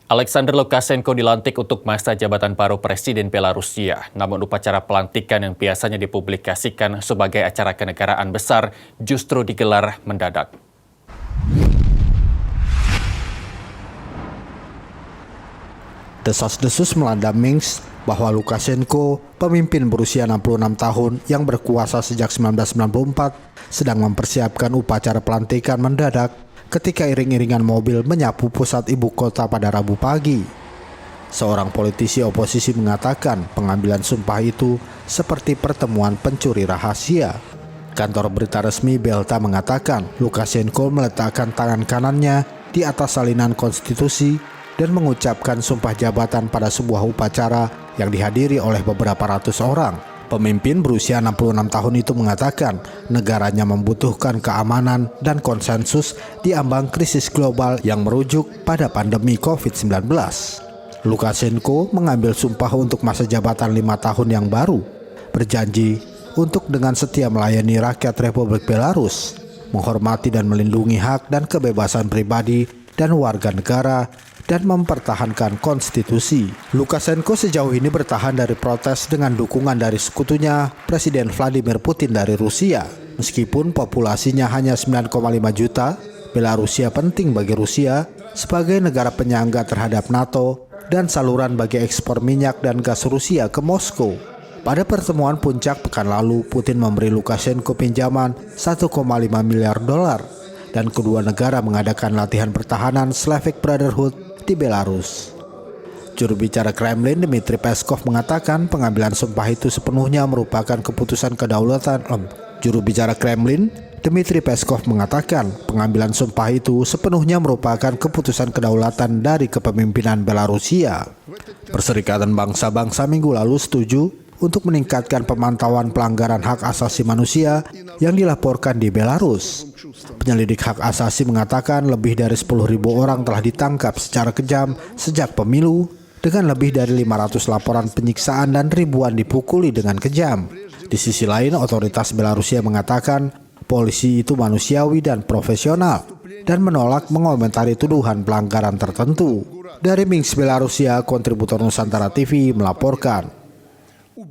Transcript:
Alexander Lukashenko dilantik untuk masa jabatan baru Presiden Belarusia. Namun upacara pelantikan yang biasanya dipublikasikan sebagai acara kenegaraan besar justru digelar mendadak. Desas-desus melanda Minsk bahwa Lukashenko, pemimpin berusia 66 tahun yang berkuasa sejak 1994, sedang mempersiapkan upacara pelantikan mendadak ketika iring-iringan mobil menyapu pusat ibu kota pada Rabu pagi. Seorang politisi oposisi mengatakan pengambilan sumpah itu seperti pertemuan pencuri rahasia. Kantor berita resmi Belta mengatakan Lukashenko meletakkan tangan kanannya di atas salinan konstitusi dan mengucapkan sumpah jabatan pada sebuah upacara yang dihadiri oleh beberapa ratus orang. Pemimpin berusia 66 tahun itu mengatakan negaranya membutuhkan keamanan dan konsensus di ambang krisis global yang merujuk pada pandemi COVID-19. Lukashenko mengambil sumpah untuk masa jabatan 5 tahun yang baru, berjanji untuk dengan setia melayani rakyat Republik Belarus, menghormati dan melindungi hak dan kebebasan pribadi dan warga negara, dan mempertahankan konstitusi. Lukashenko sejauh ini bertahan dari protes dengan dukungan dari sekutunya Presiden Vladimir Putin dari Rusia. Meskipun populasinya hanya 9,5 juta, Belarusia penting bagi Rusia sebagai negara penyangga terhadap NATO dan saluran bagi ekspor minyak dan gas Rusia ke Moskow. Pada pertemuan puncak pekan lalu, Putin memberi Lukashenko pinjaman 1,5 miliar dolar dan kedua negara mengadakan latihan pertahanan Slavic Brotherhood di Belarus. Juru bicara Kremlin Dmitry Peskov mengatakan pengambilan sumpah itu sepenuhnya merupakan keputusan kedaulatan. Juru bicara Kremlin Dmitry Peskov mengatakan pengambilan sumpah itu sepenuhnya merupakan keputusan kedaulatan dari kepemimpinan Belarusia. Perserikatan Bangsa-Bangsa minggu lalu setuju untuk meningkatkan pemantauan pelanggaran hak asasi manusia yang dilaporkan di Belarus. Penyelidik hak asasi mengatakan lebih dari 10.000 orang telah ditangkap secara kejam sejak pemilu, dengan lebih dari 500 laporan penyiksaan dan ribuan dipukuli dengan kejam. Di sisi lain, otoritas Belarusia mengatakan polisi itu manusiawi dan profesional dan menolak mengomentari tuduhan pelanggaran tertentu. Dari Minsk, Belarusia, kontributor Nusantara TV melaporkan.